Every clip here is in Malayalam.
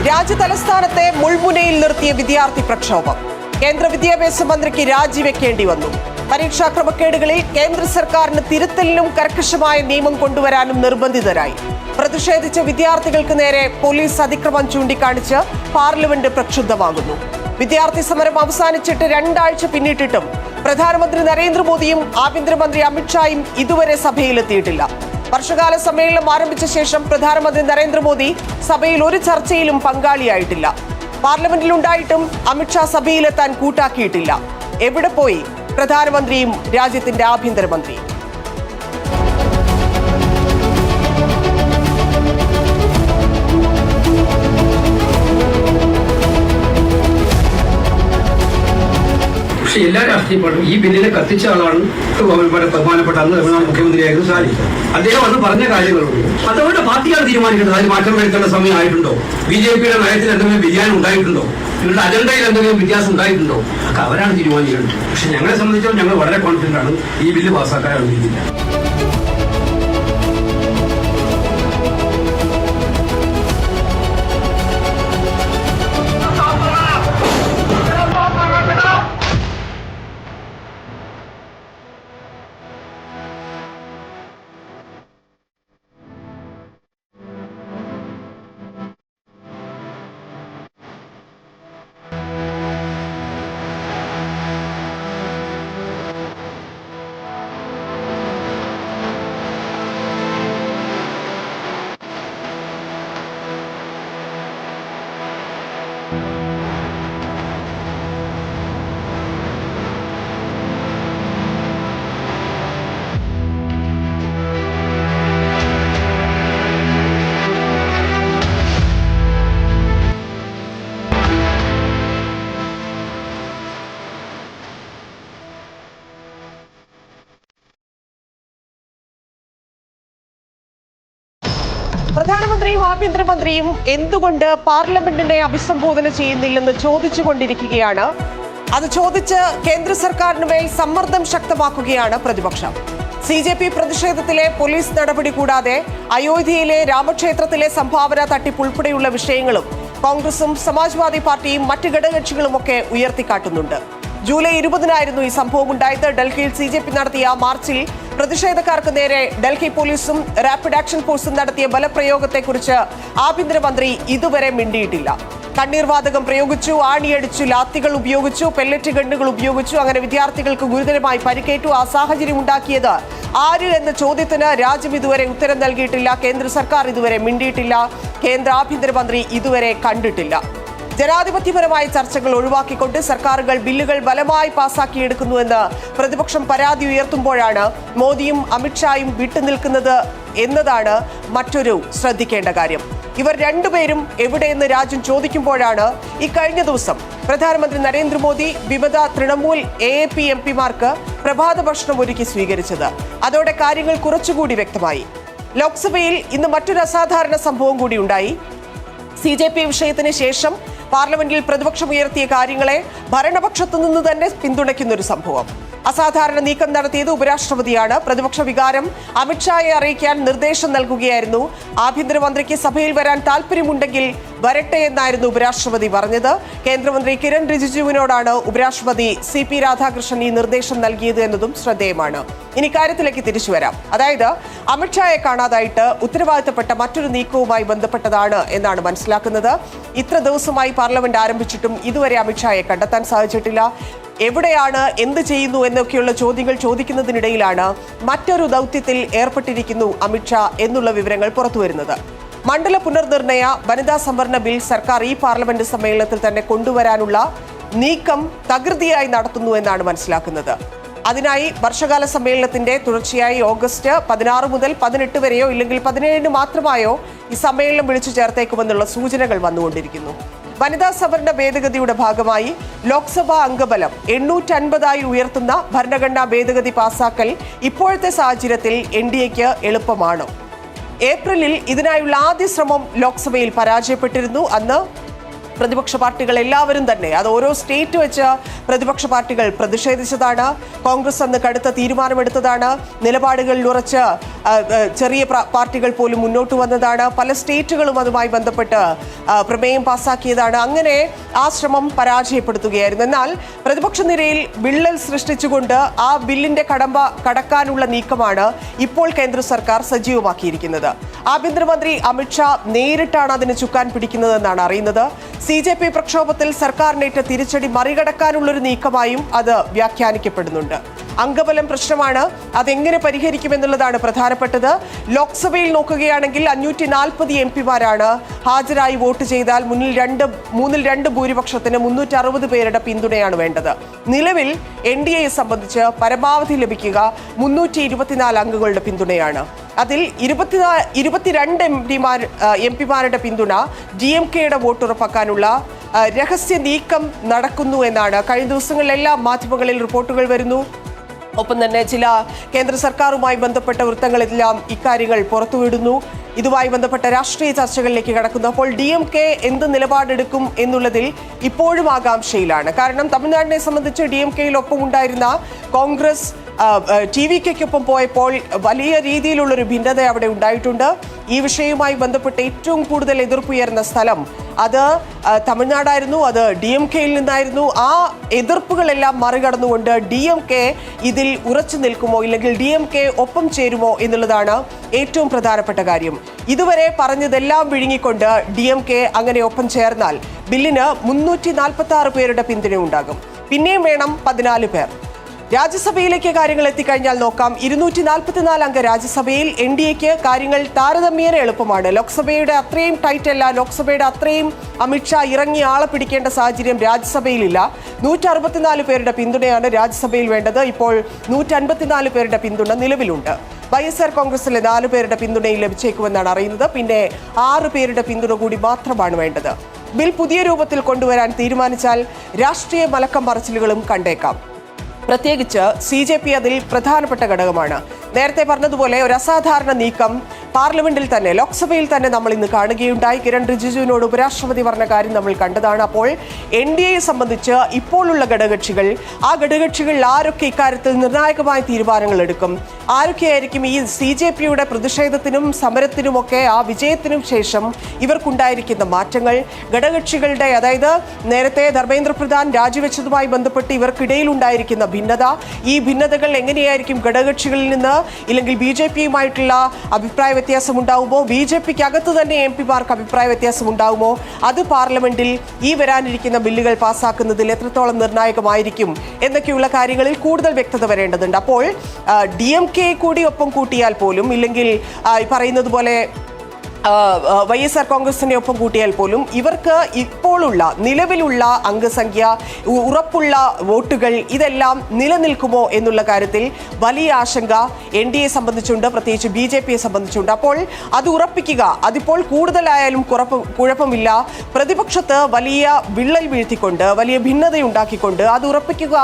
രാജ്യതലസ്ഥാനത്തെ മുൾമുനയിൽ നിർത്തിയ വിദ്യാർത്ഥി പ്രക്ഷോഭം. കേന്ദ്ര വിദ്യാഭ്യാസ മന്ത്രിക്ക് രാജിവെക്കേണ്ടി വന്നു. പരീക്ഷാ ക്രമക്കേടുകളിൽ കേന്ദ്ര സർക്കാരിന് തിരുത്തലിനും കർക്കശമായ നിയമം കൊണ്ടുവരാനും നിർബന്ധിതരായി. പ്രതിഷേധിച്ച വിദ്യാർത്ഥികൾക്ക് നേരെ പോലീസ് അതിക്രമം ചൂണ്ടിക്കാണിച്ച് പാർലമെന്റ് പ്രക്ഷുബ്ധമാകുന്നു. വിദ്യാർത്ഥി സമരം അവസാനിച്ചിട്ട് 2 ആഴ്ച പിന്നിട്ടിട്ടും പ്രധാനമന്ത്രി നരേന്ദ്രമോദിയും ആഭ്യന്തരമന്ത്രി അമിത്ഷായും ഇതുവരെ സഭയിലെത്തിയിട്ടില്ല. വർഷകാല സമ്മേളനം ആരംഭിച്ച ശേഷം പ്രധാനമന്ത്രി നരേന്ദ്രമോദി സഭയിൽ ഒരു ചർച്ചയിലും പങ്കാളിയായിട്ടില്ല. പാർലമെന്റിലുണ്ടായിട്ടും അമിത്ഷാ സഭയിലെത്താൻ കൂട്ടാക്കിയിട്ടില്ല. എവിടെ പോയി പ്രധാനമന്ത്രിയും രാജ്യത്തിന്റെ ആഭ്യന്തരമന്ത്രിയും? പക്ഷെ എല്ലാ രാഷ്ട്രീയ പാർട്ടിയും ഈ ബില്ലിനെ കത്തിച്ച ആളാണ് ബഹുമാനപ്പെട്ട അന്ന് തമിഴ്നാട് മുഖ്യമന്ത്രിയായിരുന്നു സ്റ്റാലിൻ. അദ്ദേഹം അന്ന് പറഞ്ഞ കാര്യങ്ങളുണ്ട്. അതവരുടെ പാർട്ടിയാണ് തീരുമാനിക്കേണ്ടത്. അതിൽ മാറ്റം വരുത്തേണ്ട സമയം ആയിട്ടുണ്ടോ? ബിജെപിയുടെ നയത്തിൽ എന്തെങ്കിലും വ്യതിയാനം ഉണ്ടായിട്ടുണ്ടോ? ഇവരുടെ അജണ്ടയിൽ എന്തെങ്കിലും വ്യത്യാസം ഉണ്ടായിട്ടുണ്ടോ? ഒക്കെ അവരാണ് തീരുമാനിക്കേണ്ടത്. പക്ഷെ ഞങ്ങളെ സംബന്ധിച്ചോ ഞങ്ങൾ വളരെ കോൺഫിഡന്റ് ആണ് ഈ ബില്ല് പാസ്സാക്കാൻ അനുവദിക്കില്ല. പ്രധാനമന്ത്രിയും ആഭ്യന്തരമന്ത്രിയും എന്തുകൊണ്ട് പാർലമെന്റിനെ അഭിസംബോധന ചെയ്യുന്നില്ലെന്ന് ചോദിച്ചുകൊണ്ടിരിക്കുകയാണ്. അത് ചോദിച്ച് കേന്ദ്ര സർക്കാരിന് മേൽ സമ്മർദ്ദം ശക്തമാക്കുകയാണ് പ്രതിപക്ഷം. CJP പ്രതിഷേധത്തിലെ പോലീസ് നടപടി കൂടാതെ അയോധ്യയിലെ രാമക്ഷേത്രത്തിലെ സംഭാവന തട്ടിപ്പ് ഉൾപ്പെടെയുള്ള വിഷയങ്ങളും കോൺഗ്രസും സമാജ്വാദി പാർട്ടിയും മറ്റ് ഘടകകക്ഷികളുമൊക്കെ ഉയർത്തിക്കാട്ടുന്നുണ്ട്. ജൂലൈ 20-നായിരുന്നു ഈ സംഭവം ഉണ്ടായത്. ഡൽഹിയിൽ CJP നടത്തിയ മാർച്ചിൽ പ്രതിഷേധക്കാർക്ക് നേരെ ഡൽഹി പോലീസും റാപ്പിഡ് ആക്ഷൻ ഫോഴ്സും നടത്തിയ ബലപ്രയോഗത്തെക്കുറിച്ച് ആഭ്യന്തരമന്ത്രി ഇതുവരെ മിണ്ടിയിട്ടില്ല. കണ്ണീർവാതകം പ്രയോഗിച്ചു, ആണിയടിച്ചു, ലാത്തികൾ ഉപയോഗിച്ചു, പെല്ലറ്റ് ഗണ്ണുകൾ ഉപയോഗിച്ചു. അങ്ങനെ വിദ്യാർത്ഥികൾക്ക് ഗുരുതരമായി പരിക്കേറ്റു. ആ സാഹചര്യം ഉണ്ടാക്കിയത് ആര് എന്ന ചോദ്യത്തിന് രാജ്യം ഇതുവരെ ഉത്തരം നൽകിയിട്ടില്ല. കേന്ദ്ര സർക്കാർ ഇതുവരെ മിണ്ടിയിട്ടില്ല. കേന്ദ്ര ആഭ്യന്തരമന്ത്രി ഇതുവരെ കണ്ടിട്ടില്ല. ജനാധിപത്യപരമായ ചർച്ചകൾ ഒഴിവാക്കിക്കൊണ്ട് സർക്കാരുകൾ ബില്ലുകൾ ബലമായി പാസാക്കിയെടുക്കുന്നുവെന്ന് പ്രതിപക്ഷം പരാതി ഉയർത്തുമ്പോഴാണ് മോദിയും അമിത്ഷായും വിട്ടുനിൽക്കുന്നത് എന്നതാണ് മറ്റൊരു ശ്രദ്ധിക്കേണ്ട കാര്യം. ഇവർ രണ്ടുപേരും എവിടെയെന്ന് രാജ്യം ചോദിക്കുമ്പോഴാണ് ഇക്കഴിഞ്ഞ ദിവസം പ്രധാനമന്ത്രി നരേന്ദ്രമോദി വിമത തൃണമൂൽ AAP MPമാർക്ക് പ്രഭാത ഭക്ഷണം ഒരുക്കി സ്വീകരിച്ചത്. അതോടെ കാര്യങ്ങൾ കുറച്ചുകൂടി വ്യക്തമായി. ലോക്സഭയിൽ ഇന്ന് മറ്റൊരു അസാധാരണ സംഭവം കൂടി ഉണ്ടായി. CJP വിഷയത്തിന് ശേഷം പാർലമെന്റിൽ പ്രതിപക്ഷം ഉയർത്തിയ കാര്യങ്ങളെ ഭരണപക്ഷത്തു നിന്ന് തന്നെ പിന്തുണയ്ക്കുന്നൊരു സംഭവം. അസാധാരണ നീക്കം നടത്തിയത് ഉപരാഷ്ട്രപതിയാണ്. പ്രതിപക്ഷ വികാരം അമിത്ഷായെ അറിയിക്കാൻ നിർദ്ദേശം നൽകുകയായിരുന്നു. ആഭ്യന്തരമന്ത്രിക്ക് സഭയിൽ വരാൻ താല്പര്യമുണ്ടെങ്കിൽ വരട്ടെ എന്നായിരുന്നു ഉപരാഷ്ട്രപതി പറഞ്ഞത്. കേന്ദ്രമന്ത്രി കിരൺ റിജിജുവിനോടാണ് ഉപരാഷ്ട്രപതി CP രാധാകൃഷ്ണൻ ഈ നിർദ്ദേശം നൽകിയത് എന്നതും ശ്രദ്ധേയമാണ്. ഇനി കാര്യത്തിലേക്ക് തിരിച്ചു വരാം. അതായത് അമിത്ഷായെ കാണാതായിട്ട് ഉത്തരവാദിത്തപ്പെട്ട മറ്റൊരു നീക്കവുമായി ബന്ധപ്പെട്ടതാണ് എന്നാണ് മനസ്സിലാക്കുന്നത്. ഇത്ര ദിവസമായി പാർലമെന്റ് ആരംഭിച്ചിട്ടും ഇതുവരെ അമിത്ഷായെ കണ്ടെത്താൻ സാധിച്ചിട്ടില്ല. എവിടെയാണ്, എന്ത് ചെയ്യുന്നു എന്നൊക്കെയുള്ള ചോദ്യങ്ങൾ ചോദിക്കുന്നതിനിടയിലാണ് മറ്റൊരു ദൗത്യത്തിൽ ഏർപ്പെട്ടിരിക്കുന്നു അമിത്ഷാ എന്നുള്ള വിവരങ്ങൾ പുറത്തുവരുന്നത്. മണ്ഡല പുനർനിർണയ വനിതാ സംവരണ ബിൽ സർക്കാർ ഈ പാർലമെന്റ് സമ്മേളനത്തിൽ തന്നെ കൊണ്ടുവരാനുള്ള നീക്കം തകൃതിയായി നടത്തുന്നു എന്നാണ് മനസ്സിലാക്കുന്നത്. അതിനായി വർഷകാല സമ്മേളനത്തിന്റെ തുടർച്ചയായി ഓഗസ്റ്റ് 16 മുതൽ 18 വരെയോ ഇല്ലെങ്കിൽ 17 മാത്രമായോ ഈ സമ്മേളനം വിളിച്ചു ചേർത്തേക്കുമെന്നുള്ള സൂചനകൾ വന്നുകൊണ്ടിരിക്കുന്നു. വനിതാ സംവരണ ഭേദഗതിയുടെ ഭാഗമായി ലോക്സഭാ അംഗബലം 850 ഉയർത്തുന്ന ഭരണഘടനാ ഭേദഗതി പാസാക്കൽ ഇപ്പോഴത്തെ സാഹചര്യത്തിൽ NDAക്ക് എളുപ്പമാണ്. ഏപ്രിലിൽ ഇതിനായുള്ള ആദ്യ ശ്രമം ലോക്സഭയിൽ പരാജയപ്പെട്ടിരുന്നു. അന്ന് പ്രതിപക്ഷ പാർട്ടികൾ എല്ലാവരും തന്നെ അത് ഓരോ സ്റ്റേറ്റ് വെച്ച് പ്രതിപക്ഷ പാർട്ടികൾ പ്രതിഷേധിച്ചതാണ്. കോൺഗ്രസ് അന്ന് കടുത്ത തീരുമാനമെടുത്തതാണ്. നിലപാടുകളിൽ ഉറച്ച് ചെറിയ പാർട്ടികൾ പോലും മുന്നോട്ട് വന്നതാണ്. പല സ്റ്റേറ്റുകളും അതുമായി ബന്ധപ്പെട്ട് പ്രമേയം പാസാക്കിയതാണ്. അങ്ങനെ ആ ശ്രമം പരാജയപ്പെടുത്തുകയായിരുന്നു. എന്നാൽ പ്രതിപക്ഷ നിരയിൽ വിള്ളൽ സൃഷ്ടിച്ചുകൊണ്ട് ആ ബില്ലിന്റെ കടക്കാനുള്ള നീക്കമാണ് ഇപ്പോൾ കേന്ദ്ര സർക്കാർ സജീവമാക്കിയിരിക്കുന്നത്. ആഭ്യന്തരമന്ത്രി അമിത്ഷാ നേരിട്ടാണ് അതിന് ചുക്കാൻ പിടിക്കുന്നതെന്നാണ് അറിയുന്നത്. CJP പ്രക്ഷോഭത്തിൽ സർക്കാരിനേറ്റ തിരിച്ചടി മറികടക്കാനുള്ളൊരു നീക്കമായും അത് വ്യാഖ്യാനിക്കപ്പെടുന്നുണ്ട്. അംഗബലം പ്രശ്നമാണ്, അതെങ്ങനെ പരിഹരിക്കുമെന്നുള്ളതാണ് പ്രധാനപ്പെട്ടത്. ലോക്സഭയിൽ നോക്കുകയാണെങ്കിൽ 540 MP-മാരാണ് ഹാജരായി വോട്ട് ചെയ്താൽ മൂന്നിൽ രണ്ട് ഭൂരിപക്ഷത്തിന് 360 പേരുടെ പിന്തുണയാണ് വേണ്ടത്. നിലവിൽ NDAയെ സംബന്ധിച്ച് പരമാവധി ലഭിക്കുക 324 അംഗങ്ങളുടെ പിന്തുണയാണ്. അതിൽ 22 MP-മാരുടെ പിന്തുണ DMK-യുടെ വോട്ടുറപ്പാക്കാനുള്ള രഹസ്യ നീക്കം നടക്കുന്നു എന്നാണ് കഴിഞ്ഞ ദിവസങ്ങളിലെല്ലാം മാധ്യമങ്ങളിൽ റിപ്പോർട്ടുകൾ വരുന്നു. ഒപ്പം തന്നെ ചില കേന്ദ്ര സർക്കാരുമായി ബന്ധപ്പെട്ട വൃത്തങ്ങളെല്ലാം ഇക്കാര്യങ്ങൾ പുറത്തുവിടുന്നു. ഇതുമായി ബന്ധപ്പെട്ട രാഷ്ട്രീയ ചർച്ചകളിലേക്ക് കടക്കുന്നു. അപ്പോൾ DMK എന്ത് നിലപാടെടുക്കും എന്നുള്ളതിൽ ഇപ്പോഴും ആകാംക്ഷയിലാണ്. കാരണം തമിഴ്നാടിനെ സംബന്ധിച്ച് DMK-യിലൊപ്പം ഉണ്ടായിരുന്ന കോൺഗ്രസ് TVK-ക്കൊപ്പം പോയപ്പോൾ വലിയ രീതിയിലുള്ളൊരു ഭിന്നത അവിടെ ഉണ്ടായിട്ടുണ്ട്. ഈ വിഷയവുമായി ബന്ധപ്പെട്ട് ഏറ്റവും കൂടുതൽ എതിർപ്പുയർന്ന സ്ഥലം അത് തമിഴ്നാടായിരുന്നു. അത് DMK-യിൽ നിന്നായിരുന്നു. ആ എതിർപ്പുകളെല്ലാം മറികടന്നുകൊണ്ട് DMK ഇതിൽ ഉറച്ചു നിൽക്കുമോ ഇല്ലെങ്കിൽ DMK ഒപ്പം ചേരുമോ എന്നുള്ളതാണ് ഏറ്റവും പ്രധാനപ്പെട്ട കാര്യം. ഇതുവരെ പറഞ്ഞതെല്ലാം വിഴുങ്ങിക്കൊണ്ട് DMK അങ്ങനെ ഒപ്പം ചേർന്നാൽ ബില്ലിന് 346 പേരുടെ പിന്തുണ ഉണ്ടാകും. പിന്നെയും വേണം 14 പേർ. രാജ്യസഭയിലേക്ക് കാര്യങ്ങൾ എത്തിക്കഴിഞ്ഞാൽ നോക്കാം. 244 അംഗ രാജ്യസഭയിൽ NDAക്ക് കാര്യങ്ങൾ താരതമ്യേന എളുപ്പമാണ്. ലോക്സഭയുടെ അത്രയും ടൈറ്റ് അല്ല. ലോക്സഭയുടെ അത്രയും അമിത്ഷാ ഇറങ്ങി ആളെ പിടിക്കേണ്ട സാഹചര്യം രാജ്യസഭയിലില്ല. 164 പേരുടെ പിന്തുണയാണ് രാജ്യസഭയിൽ വേണ്ടത്. ഇപ്പോൾ 154 പേരുടെ പിന്തുണ നിലവിലുണ്ട്. YSR കോൺഗ്രസിലെ 4 പേരുടെ പിന്തുണയിൽ ലഭിച്ചേക്കുമെന്നാണ് അറിയുന്നത്. പിന്നെ 6 പേരുടെ പിന്തുണ കൂടി മാത്രമാണ് വേണ്ടത്. ബിൽ പുതിയ രൂപത്തിൽ കൊണ്ടുവരാൻ തീരുമാനിച്ചാൽ രാഷ്ട്രീയ മലക്കം പറച്ചിലുകളും കണ്ടേക്കാം. പ്രത്യേകിച്ച് CJP അതിൽ പ്രധാനപ്പെട്ട ഘടകമാണ്. നേരത്തെ പറഞ്ഞതുപോലെ ഒരു അസാധാരണ നീക്കം പാർലമെന്റിൽ തന്നെ ലോക്സഭയിൽ തന്നെ നമ്മൾ ഇന്ന് കാണുകയുണ്ടായി. കിരൺ റിജിജുവിനോട് ഉപരാഷ്ട്രപതി പറഞ്ഞ കാര്യം നമ്മൾ കണ്ടതാണ്. അപ്പോൾ NDAയെ സംബന്ധിച്ച് ഇപ്പോഴുള്ള ഘടകകക്ഷികൾ ആ ഘടകകക്ഷികളിൽ ആരൊക്കെ ഇക്കാര്യത്തിൽ നിർണായകമായ തീരുമാനങ്ങൾ എടുക്കും, ആരൊക്കെയായിരിക്കും ഈ CJPയുടെ പ്രതിഷേധത്തിനും സമരത്തിനുമൊക്കെ ആ വിജയത്തിനും ശേഷം ഇവർക്കുണ്ടായിരിക്കുന്ന മാറ്റങ്ങൾ, ഘടകകക്ഷികളുടെ അതായത് നേരത്തെ ധർമ്മേന്ദ്ര പ്രധാൻ രാജിവെച്ചതുമായി ബന്ധപ്പെട്ട് ഇവർക്കിടയിൽ ഉണ്ടായിരിക്കുന്ന ഭിന്നത, ഈ ഭിന്നതകൾ എങ്ങനെയായിരിക്കും ഘടകകക്ഷികളിൽ നിന്ന് ഇല്ലെങ്കിൽ BJPയുമായിട്ടുള്ള അഭിപ്രായ വ്യത്യാസം ഉണ്ടാവുമോ, BJPക്ക് അകത്ത് തന്നെ MP-മാർക്ക് അഭിപ്രായ വ്യത്യാസം ഉണ്ടാവുമോ, അത് പാർലമെന്റിൽ ഈ വരാനിരിക്കുന്ന ബില്ലുകൾ പാസ്സാക്കുന്നതിൽ എത്രത്തോളം നിർണായകമായിരിക്കും എന്നൊക്കെയുള്ള കാര്യങ്ങളിൽ കൂടുതൽ വ്യക്തത വരേണ്ടതുണ്ട്. അപ്പോൾ DMK കൂടി ഒപ്പം കൂട്ടിയാൽ പോലും ഇല്ലെങ്കിൽ പറയുന്നത് പോലെ YSR കോൺഗ്രസിനെ ഒപ്പം കൂട്ടിയാൽ പോലും ഇവർക്ക് ഇപ്പോഴുള്ള നിലവിലുള്ള അംഗസംഖ്യ, ഉറപ്പുള്ള വോട്ടുകൾ ഇതെല്ലാം നിലനിൽക്കുമോ എന്നുള്ള കാര്യത്തിൽ വലിയ ആശങ്ക NDAയെ സംബന്ധിച്ചുണ്ട്, പ്രത്യേകിച്ച് BJPയെ സംബന്ധിച്ചുണ്ട്. അപ്പോൾ അത് ഉറപ്പിക്കുക, അതിപ്പോൾ കൂടുതലായാലും കുഴപ്പമില്ല. പ്രതിപക്ഷത്ത് വലിയ വിള്ളൽ വീഴ്ത്തിക്കൊണ്ട് വലിയ ഭിന്നതയുണ്ടാക്കിക്കൊണ്ട് അത് ഉറപ്പിക്കുക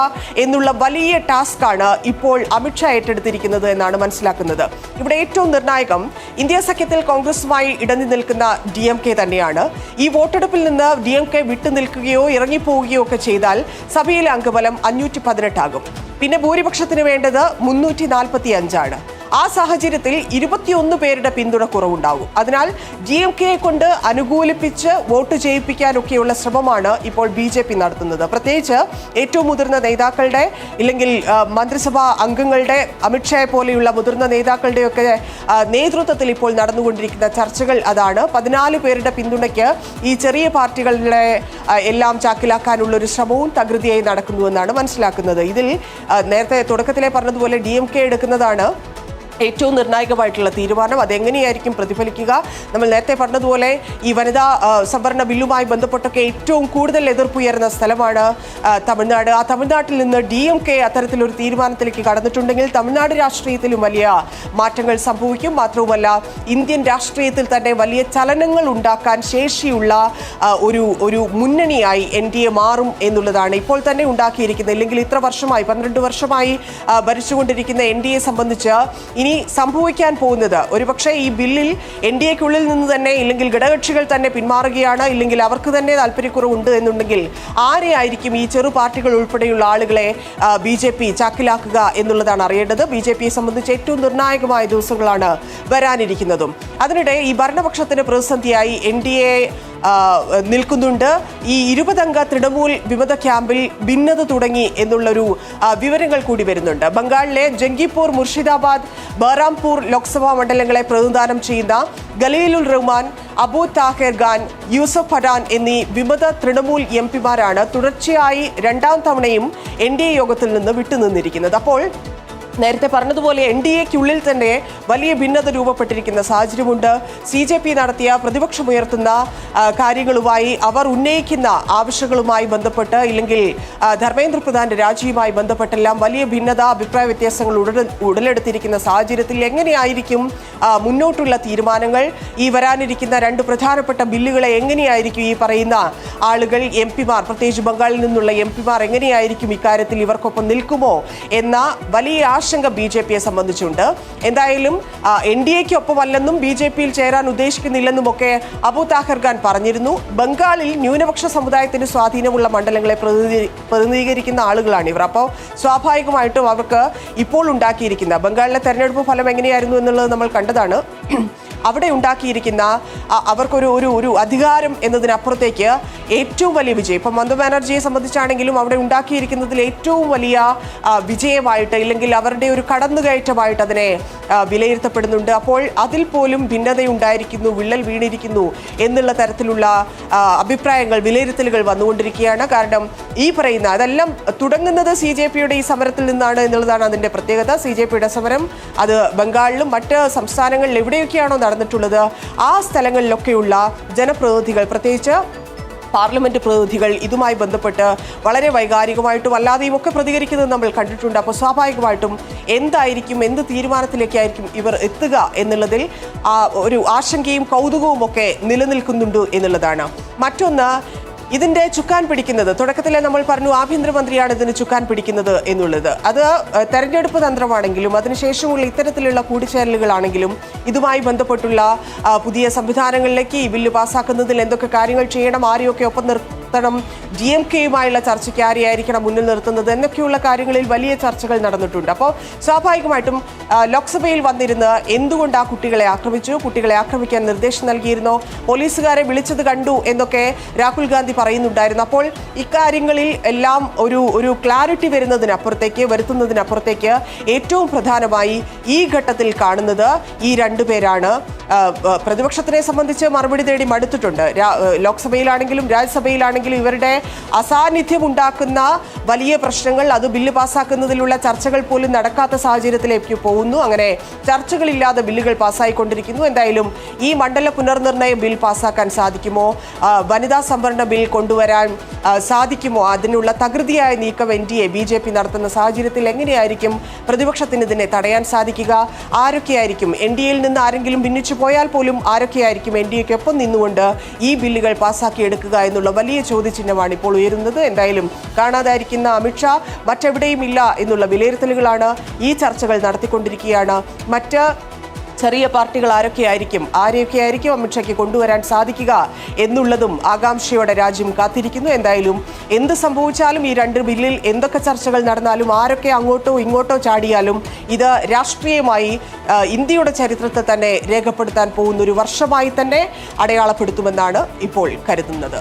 എന്നുള്ള വലിയ ടാസ്കാണ് ഇപ്പോൾ അമിത്ഷാ ഏറ്റെടുത്തിരിക്കുന്നത് എന്നാണ് മനസ്സിലാക്കുന്നത്. ഇവിടെ ഏറ്റവും നിർണായകം ഇന്ത്യ സഖ്യത്തിൽ കോൺഗ്രസുമായി ഇടഞ്ഞു നിൽക്കുന്ന DMK തന്നെയാണ്. ഈ വോട്ടെടുപ്പിൽ നിന്ന് DMK വിട്ടുനിൽക്കുകയോ ഇറങ്ങിപ്പോവുകയോ ഒക്കെ ചെയ്താൽ സഭയിലെ അംഗബലം 518 ആകും. പിന്നെ ഭൂരിപക്ഷത്തിന് വേണ്ടത് 345 ആണ്. ആ സാഹചര്യത്തിൽ 21 പേരുടെ പിന്തുണ കുറവുണ്ടാകും. അതിനാൽ DMKയെ കൊണ്ട് അനുകൂലിപ്പിച്ച് വോട്ട് ചെയ്യിപ്പിക്കാനൊക്കെയുള്ള ശ്രമമാണ് ഇപ്പോൾ BJP നടത്തുന്നത്. പ്രത്യേകിച്ച് ഏറ്റവും മുതിർന്ന നേതാക്കളുടെ ഇല്ലെങ്കിൽ മന്ത്രിസഭാ അംഗങ്ങളുടെ, അമിത്ഷായെ പോലെയുള്ള മുതിർന്ന നേതാക്കളുടെയൊക്കെ നേതൃത്വത്തിൽ ഇപ്പോൾ നടന്നുകൊണ്ടിരിക്കുന്ന ചർച്ചകൾ അതാണ്. 14 പേരുടെ പിന്തുണയ്ക്ക് ഈ ചെറിയ പാർട്ടികളെ എല്ലാം ചാക്കിലാക്കാനുള്ള ഒരു ശ്രമവും തകൃതിയായി നടക്കുന്നുവെന്നാണ് മനസ്സിലാക്കുന്നത്. ഇതിൽ നേരത്തെ തുടക്കത്തിലെ പറഞ്ഞതുപോലെ DMK എടുക്കുന്നതാണ് ഏറ്റവും നിർണായകമായിട്ടുള്ള തീരുമാനം. അതെങ്ങനെയായിരിക്കും പ്രതിഫലിക്കുക? നമ്മൾ നേരത്തെ പറഞ്ഞതുപോലെ ഈ വനിതാ സംവരണ ബില്ലുമായി ബന്ധപ്പെട്ടൊക്കെ ഏറ്റവും കൂടുതൽ എതിർപ്പുയർന്ന സ്ഥലമാണ് തമിഴ്നാട്. ആ തമിഴ്നാട്ടിൽ നിന്ന് DMK അത്തരത്തിലൊരു തീരുമാനത്തിലേക്ക് കടന്നിട്ടുണ്ടെങ്കിൽ തമിഴ്നാട് രാഷ്ട്രീയത്തിലും വലിയ മാറ്റങ്ങൾ സംഭവിക്കും. മാത്രവുമല്ല ഇന്ത്യൻ രാഷ്ട്രീയത്തിൽ തന്നെ വലിയ ചലനങ്ങൾ ഉണ്ടാക്കാൻ ശേഷിയുള്ള ഒരു മുന്നണിയായി NDA മാറും എന്നുള്ളതാണ് ഇപ്പോൾ തന്നെ ഉണ്ടാക്കിയിരിക്കുന്നത്. ഇല്ലെങ്കിൽ ഇത്ര വർഷമായി 12 വർഷമായി ഭരിച്ചുകൊണ്ടിരിക്കുന്ന NDAയെ സംബന്ധിച്ച് ഇനി സംഭവിക്കാൻ പോകുന്നത് ഒരുപക്ഷെ ഈ ബില്ലിൽ NDAക്കുള്ളിൽ നിന്ന് തന്നെ ഇല്ലെങ്കിൽ ഘടകകക്ഷികൾ തന്നെ പിന്മാറുകയാണ്, ഇല്ലെങ്കിൽ അവർക്ക് തന്നെ താല്പര്യക്കുറവുണ്ട് എന്നുണ്ടെങ്കിൽ ആരെയായിരിക്കും ഈ ചെറു പാർട്ടികൾ ഉൾപ്പെടെയുള്ള ആളുകളെ BJP ചാക്കിലാക്കുക എന്നുള്ളതാണ് അറിയേണ്ടത്. BJPയെ സംബന്ധിച്ച് ഏറ്റവും നിർണായകമായ ദിവസങ്ങളാണ് വരാനിരിക്കുന്നതും. അതിനിടെ ഈ ഭരണപക്ഷത്തിന് പ്രതിസന്ധിയായി NDA നിൽക്കുന്നുണ്ട്. ഈ 20-അംഗ തൃണമൂൽ വിമത ക്യാമ്പിൽ ഭിന്നത തുടങ്ങി എന്നുള്ളൊരു വിവരങ്ങൾ കൂടി വരുന്നുണ്ട്. ബംഗാളിലെ ജംഗിപൂർ, മുർഷിദാബാദ്, ബഹ്റാംപൂർ ലോക്സഭാ മണ്ഡലങ്ങളെ പ്രതിനിധാനം ചെയ്യുന്ന ഖലീലുർ റഹ്മാൻ, അബു താഹിർ ഖാൻ, യൂസഫ് പഠാൻ എന്നീ വിമത തൃണമൂൽ MP-മാരാണ് തുടർച്ചയായി രണ്ടാം തവണയും NDA യോഗത്തിൽ നിന്ന് വിട്ടുനിന്നിരിക്കുന്നത്. അപ്പോൾ നേരത്തെ പറഞ്ഞതുപോലെ NDAക്കുള്ളിൽ തന്നെ വലിയ ഭിന്നത രൂപപ്പെട്ടിരിക്കുന്ന സാഹചര്യമുണ്ട്. CJP നടത്തിയ പ്രതിപക്ഷമുയർത്തുന്ന കാര്യങ്ങളുമായി, അവർ ഉന്നയിക്കുന്ന ആവശ്യങ്ങളുമായി ബന്ധപ്പെട്ട്, ഇല്ലെങ്കിൽ ധർമ്മേന്ദ്ര പ്രധാന്റെ രാജിയുമായി ബന്ധപ്പെട്ടെല്ലാം വലിയ ഭിന്നത, അഭിപ്രായ വ്യത്യാസങ്ങൾ ഉടലെടുത്തിരിക്കുന്ന സാഹചര്യത്തിൽ എങ്ങനെയായിരിക്കും മുന്നോട്ടുള്ള തീരുമാനങ്ങൾ, ഈ വരാനിരിക്കുന്ന രണ്ട് പ്രധാനപ്പെട്ട ബില്ലുകളെ എങ്ങനെയായിരിക്കും ഈ പറയുന്ന ആളുകൾ, MP-മാർ, പ്രത്യേകിച്ച് ബംഗാളിൽ നിന്നുള്ള MP-മാർ എങ്ങനെയായിരിക്കും ഇക്കാര്യത്തിൽ ഇവർക്കൊപ്പം നിൽക്കുമോ എന്ന വലിയ ആശങ്ക BJPയെ സംബന്ധിച്ചുണ്ട്. എന്തായാലും NDAക്കൊപ്പമല്ലെന്നും BJPയിൽ ചേരാൻ ഉദ്ദേശിക്കുന്നില്ലെന്നുമൊക്കെ അബു താഹിർ ഖാൻ പറഞ്ഞിരുന്നു. ബംഗാളിൽ ന്യൂനപക്ഷ സമുദായത്തിന് സ്വാധീനമുള്ള മണ്ഡലങ്ങളെ പ്രതിനിധീകരിക്കുന്ന ആളുകളാണ് ഇവർ. അപ്പോൾ സ്വാഭാവികമായിട്ടും അവർക്ക് ഇപ്പോൾ ഉണ്ടാക്കിയിരിക്കുന്ന ബംഗാളിലെ തെരഞ്ഞെടുപ്പ് ഫലം എങ്ങനെയായിരുന്നു എന്നുള്ളത് നമ്മൾ കണ്ടതാണ്. അവിടെ ഉണ്ടാക്കിയിരിക്കുന്ന അവർക്കൊരു ഒരു അധികാരം എന്നതിനപ്പുറത്തേക്ക് ഏറ്റവും വലിയ വിജയം, ഇപ്പം മമതാ ബാനർജിയെ സംബന്ധിച്ചാണെങ്കിലും അവിടെ ഉണ്ടാക്കിയിരിക്കുന്നതിൽ ഏറ്റവും വലിയ വിജയമായിട്ട്, ഇല്ലെങ്കിൽ അവരുടെ ഒരു കടന്നുകയറ്റമായിട്ട് അതിനെ വിലയിരുത്തപ്പെടുന്നുണ്ട്. അപ്പോൾ അതിൽ പോലും ഭിന്നതയുണ്ടായിരിക്കുന്നു, വിള്ളൽ വീണിരിക്കുന്നു എന്നുള്ള തരത്തിലുള്ള അഭിപ്രായങ്ങൾ, വിലയിരുത്തലുകൾ വന്നുകൊണ്ടിരിക്കുകയാണ്. കാരണം ഈ പറയുന്ന അതെല്ലാം തുടങ്ങുന്നത് CJPയുടെ ഈ സമരത്തിൽ നിന്നാണ് എന്നുള്ളതാണ് അതിൻ്റെ പ്രത്യേകത. CJPയുടെ സമരം അത് ബംഗാളിലും മറ്റ് സംസ്ഥാനങ്ങളിൽ എവിടെയൊക്കെയാണോ നടന്നിട്ടുള്ളത് ആ സ്ഥലങ്ങളിലൊക്കെയുള്ള ജനപ്രതിനിധികൾ, പ്രത്യേകിച്ച് പാർലമെന്റ് പ്രതിനിധികൾ ഇതുമായി ബന്ധപ്പെട്ട് വളരെ വൈകാരികമായിട്ടും അല്ലാതെയും ഒക്കെ പ്രതികരിക്കുന്നത് നമ്മൾ കണ്ടിട്ടുണ്ട്. അപ്പോൾ സ്വാഭാവികമായിട്ടും എന്തായിരിക്കും, എന്ത് തീരുമാനത്തിലേക്കായിരിക്കും ഇവർ എത്തുക എന്നുള്ളതിൽ ഒരു ആശങ്കയും കൗതുകവും ഒക്കെ നിലനിൽക്കുന്നുണ്ട് എന്നുള്ളതാണ്. മറ്റൊന്ന്, ഇതിന്റെ ചുക്കാൻ പിടിക്കുന്നത്, തുടക്കത്തിലെ നമ്മൾ പറഞ്ഞു ആഭ്യന്തരമന്ത്രിയാണ് ഇതിന് ചുക്കാൻ പിടിക്കുന്നത് എന്നുള്ളത്. അത് തെരഞ്ഞെടുപ്പ് തന്ത്രമാണെങ്കിലും അതിനുശേഷമുള്ള ഇത്തരത്തിലുള്ള കൂടിച്ചേരലുകളാണെങ്കിലും ഇതുമായി ബന്ധപ്പെട്ടുള്ള പുതിയ സംവിധാനങ്ങളിലേക്ക് ഈ ബില്ല് പാസ്സാക്കുന്നതിൽ എന്തൊക്കെ കാര്യങ്ങൾ ചെയ്യണം, ആരെയൊക്കെ ഒപ്പം നിർത്തണം, DMK-യുമായുള്ള ചർച്ചയ്ക്ക് ആരെയായിരിക്കണം മുന്നിൽ നിർത്തുന്നത് എന്നൊക്കെയുള്ള കാര്യങ്ങളിൽ വലിയ ചർച്ചകൾ നടന്നിട്ടുണ്ട്. അപ്പോൾ സ്വാഭാവികമായിട്ടും ലോക്സഭയിൽ വന്നിരുന്ന് എന്തുകൊണ്ട് ആ കുട്ടികളെ ആക്രമിച്ചു, കുട്ടികളെ ആക്രമിക്കാൻ നിർദ്ദേശം നൽകിയിരുന്നോ, പോലീസുകാരെ വിളിച്ചത് കണ്ടു എന്നൊക്കെ രാഹുൽ ഗാന്ധി പറയുന്നുണ്ടായിരുന്നു. അപ്പോൾ ഇക്കാര്യങ്ങളിൽ എല്ലാം ഒരു ക്ലാരിറ്റി വരുത്തുന്നതിനപ്പുറത്തേക്ക് ഏറ്റവും പ്രധാനമായി ഈ ഘട്ടത്തിൽ കാണുന്നത് ഈ രണ്ടുപേരാണ്. പ്രതിപക്ഷത്തിനെ സംബന്ധിച്ച് മറുപടി തേടി മടുത്തിട്ടുണ്ട്. ലോക്സഭയിലാണെങ്കിലും രാജ്യസഭയിലാണെങ്കിലും ഇവരുടെ അസാന്നിധ്യം ഉണ്ടാക്കുന്ന വലിയ പ്രശ്നങ്ങൾ, അത് ബില്ല് പാസ്സാക്കുന്നതിലുള്ള ചർച്ചകൾ പോലും നടക്കാത്ത സാഹചര്യത്തിലേക്ക് പോകുന്നു. അങ്ങനെ ചർച്ചകളില്ലാതെ ബില്ലുകൾ പാസ്സായിക്കൊണ്ടിരിക്കുന്നു. എന്തായാലും ഈ മണ്ഡല പുനർനിർണയ ബിൽ പാസ്സാക്കാൻ സാധിക്കുമോ, വനിതാ സംവരണ ബിൽ കൊണ്ടുവരാൻ സാധിക്കുമോ, അതിനുള്ള തകൃതിയായ നീക്കം BJP നടത്തുന്ന സാഹചര്യത്തിൽ എങ്ങനെയായിരിക്കും പ്രതിപക്ഷത്തിന് ഇതിനെ തടയാൻ സാധിക്കുക, ആരൊക്കെയായിരിക്കും NDAയിൽ നിന്ന് ആരെങ്കിലും ഭിന്നിച്ചു പോയാൽ പോലും ആരൊക്കെയായിരിക്കും NDAക്കൊപ്പം നിന്നുകൊണ്ട് ഈ ബില്ലുകൾ പാസ്സാക്കിയെടുക്കുക എന്നുള്ള വലിയ ചോദ്യചിഹ്നമാണ് ഇപ്പോൾ ഉയരുന്നത്. എന്തായാലും കാണാതായിരിക്കുന്ന അമിത്ഷാ മറ്റെവിടെയും ഇല്ല എന്നുള്ള വിലയിരുത്തലുകളാണ് ഈ ചർച്ചകൾ നടത്തിക്കൊണ്ടിരിക്കുകയാണ്. മറ്റ് ചെറിയ പാർട്ടികൾ ആരെയൊക്കെയായിരിക്കും അമിത്ഷായ്ക്ക് കൊണ്ടുവരാൻ സാധിക്കുക എന്നുള്ളതും ആകാംക്ഷയോടെ രാജ്യം കാത്തിരിക്കുന്നു. എന്തായാലും എന്ത് സംഭവിച്ചാലും ഈ രണ്ട് ബില്ലിൽ എന്തൊക്കെ ചർച്ചകൾ നടന്നാലും ആരൊക്കെ അങ്ങോട്ടോ ഇങ്ങോട്ടോ ചാടിയാലും ഇത് രാഷ്ട്രീയമായി ഇന്ത്യയുടെ ചരിത്രത്തെ തന്നെ രേഖപ്പെടുത്താൻ പോകുന്ന ഒരു വർഷമായി തന്നെ അടയാളപ്പെടുത്തുമെന്നാണ് ഇപ്പോൾ കരുതുന്നത്.